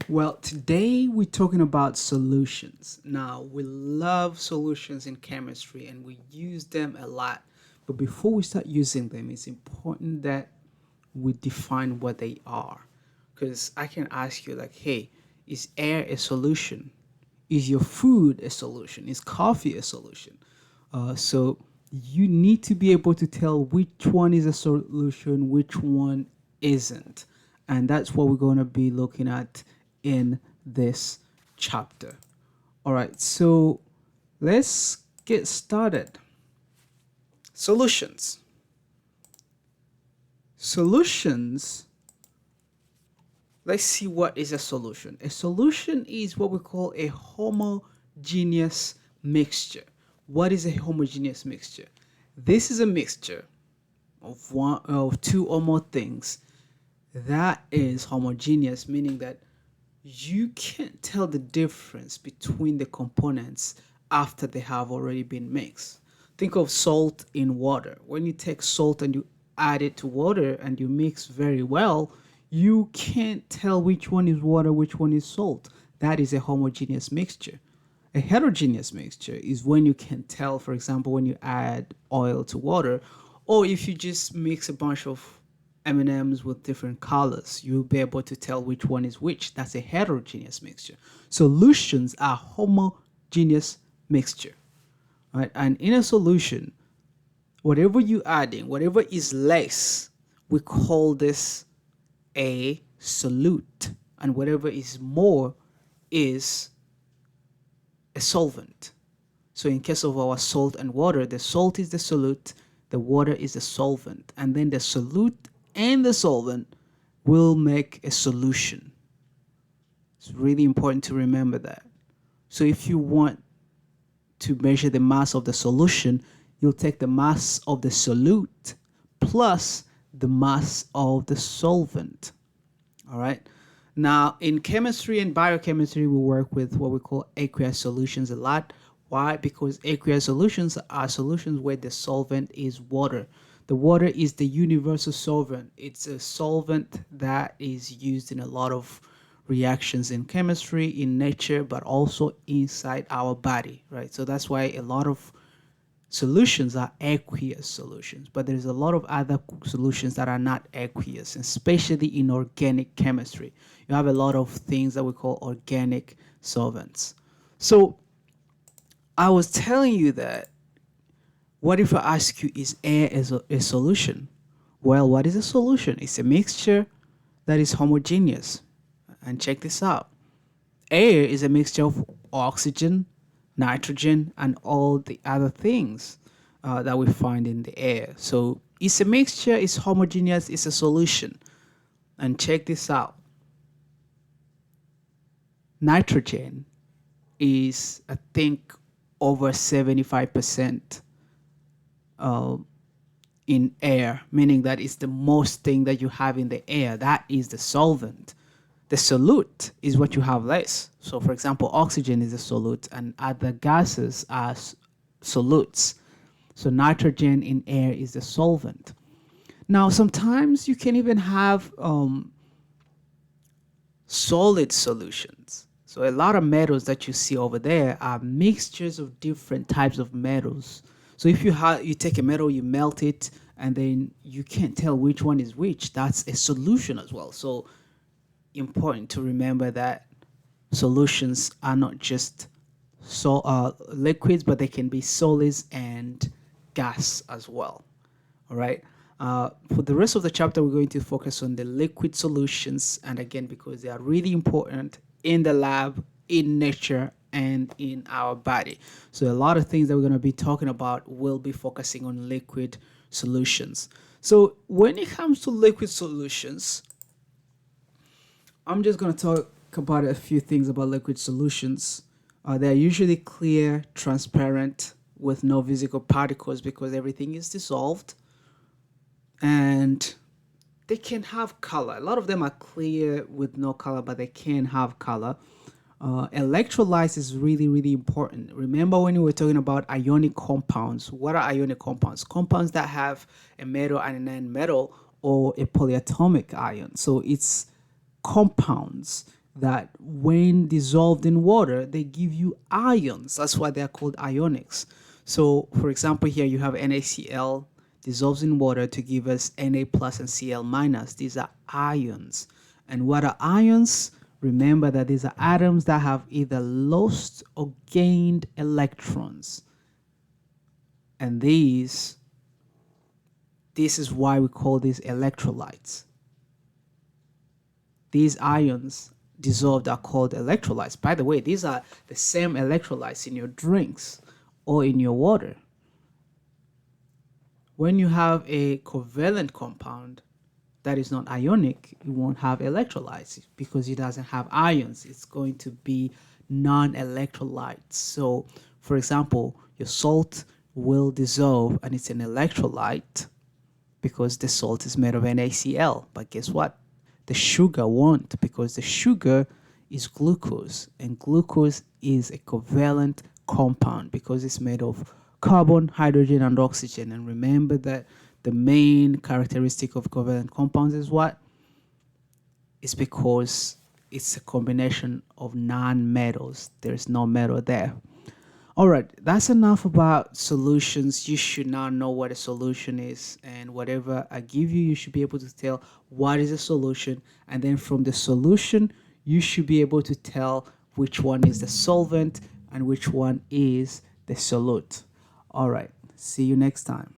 Well, today we're talking about solutions. Now, we love solutions in chemistry and we use them a lot. But before we start using them, it's important that we define what they are. Because I can ask you, like, hey, is air a solution? Is your food a solution? Is coffee a solution? So you need to be able to tell which one is a solution, which one isn't. And that's what we're going to be looking at in this chapter. All right, so let's get started. Solutions. Solutions. Let's see what is a solution. A solution is what we call a homogeneous mixture. What is a homogeneous mixture? This is a mixture of one of two or more things that is homogeneous, meaning that you can't tell the difference between the components after they have already been mixed. Think of salt in water. When you take salt and you add it to water and you mix very well, you can't tell which one is water, which one is salt. That is a homogeneous mixture. A heterogeneous mixture is when you can tell, for example, when you add oil to water, or if you just mix a bunch of M&Ms with different colors, you'll be able to tell which one is which. That's a heterogeneous mixture. Solutions are homogeneous mixture, right? And in a solution, whatever you adding, whatever is less, we call this a solute, and whatever is more is a solvent. So in case of our salt and water, the salt is the solute, the water is the solvent, and then the solute and the solvent will make a solution. It's really important to remember that. So if you want to measure the mass of the solution, you'll take the mass of the solute plus the mass of the solvent. All right. Now, in chemistry and biochemistry, we work with what we call aqueous solutions a lot. Why? Because aqueous solutions are solutions where the solvent is water. The water is the universal solvent. It's a solvent that is used in a lot of reactions in chemistry, in nature, but also inside our body, right? So that's why a lot of solutions are aqueous solutions, but there's a lot of other solutions that are not aqueous, especially in organic chemistry. You have a lot of things that we call organic solvents. So I was telling you that what if I ask you, is air a solution? Well, what is a solution? It's a mixture that is homogeneous. And check this out. Air is a mixture of oxygen, nitrogen, and all the other things that we find in the air. So it's a mixture, it's homogeneous, it's a solution. And check this out. Nitrogen is, I think, over 75% uh, in air, meaning that it's the most thing that you have in the air. That is the solvent. The solute is what you have less. So, for example, oxygen is a solute, and other gases are solutes. So, nitrogen in air is the solvent. Now, sometimes you can even have solid solutions. So, a lot of metals that you see over there are mixtures of different types of metals. So, if you take a metal, you melt it, and then you can't tell which one is which. That's a solution as well. So, important to remember that solutions are not just liquids, but they can be solids and gas as well. All right. For the rest of the chapter, we're going to focus on the liquid solutions, and again, because they are really important in the lab, in nature, and in our body. So a lot of things that we're going to be talking about will be focusing on liquid solutions. So when it comes to liquid solutions, I'm just going to talk about a few things about liquid solutions. They're usually clear, transparent, with no visible particles because everything is dissolved. And they can have color. A lot of them are clear with no color, but they can have color. Electrolytes is really, really important. Remember when we were talking about ionic compounds? What are ionic compounds? Compounds that have a metal and a non-metal or a polyatomic ion. So it's compounds that when dissolved in water, they give you ions. That's why they're called ionics. So, for example, here you have NaCl dissolves in water to give us Na plus and Cl minus. These are ions. And what are ions? Remember that these are atoms that have either lost or gained electrons. And this is why we call these electrolytes. These ions dissolved are called electrolytes. By the way, these are the same electrolytes in your drinks or in your water. When you have a covalent compound that is not ionic, it won't have electrolytes because it doesn't have ions. It's going to be non-electrolytes. So, for example, your salt will dissolve and it's an electrolyte because the salt is made of NaCl. But guess what? The sugar won't, because the sugar is glucose, and glucose is a covalent compound because it's made of carbon, hydrogen, and oxygen. And remember that the main characteristic of covalent compounds is what? It's because it's a combination of non-metals. There's no metal there. All right, that's enough about solutions. You should now know what a solution is, and whatever I give you, you should be able to tell what is a solution, and then from the solution, you should be able to tell which one is the solvent and which one is the solute. All right, see you next time.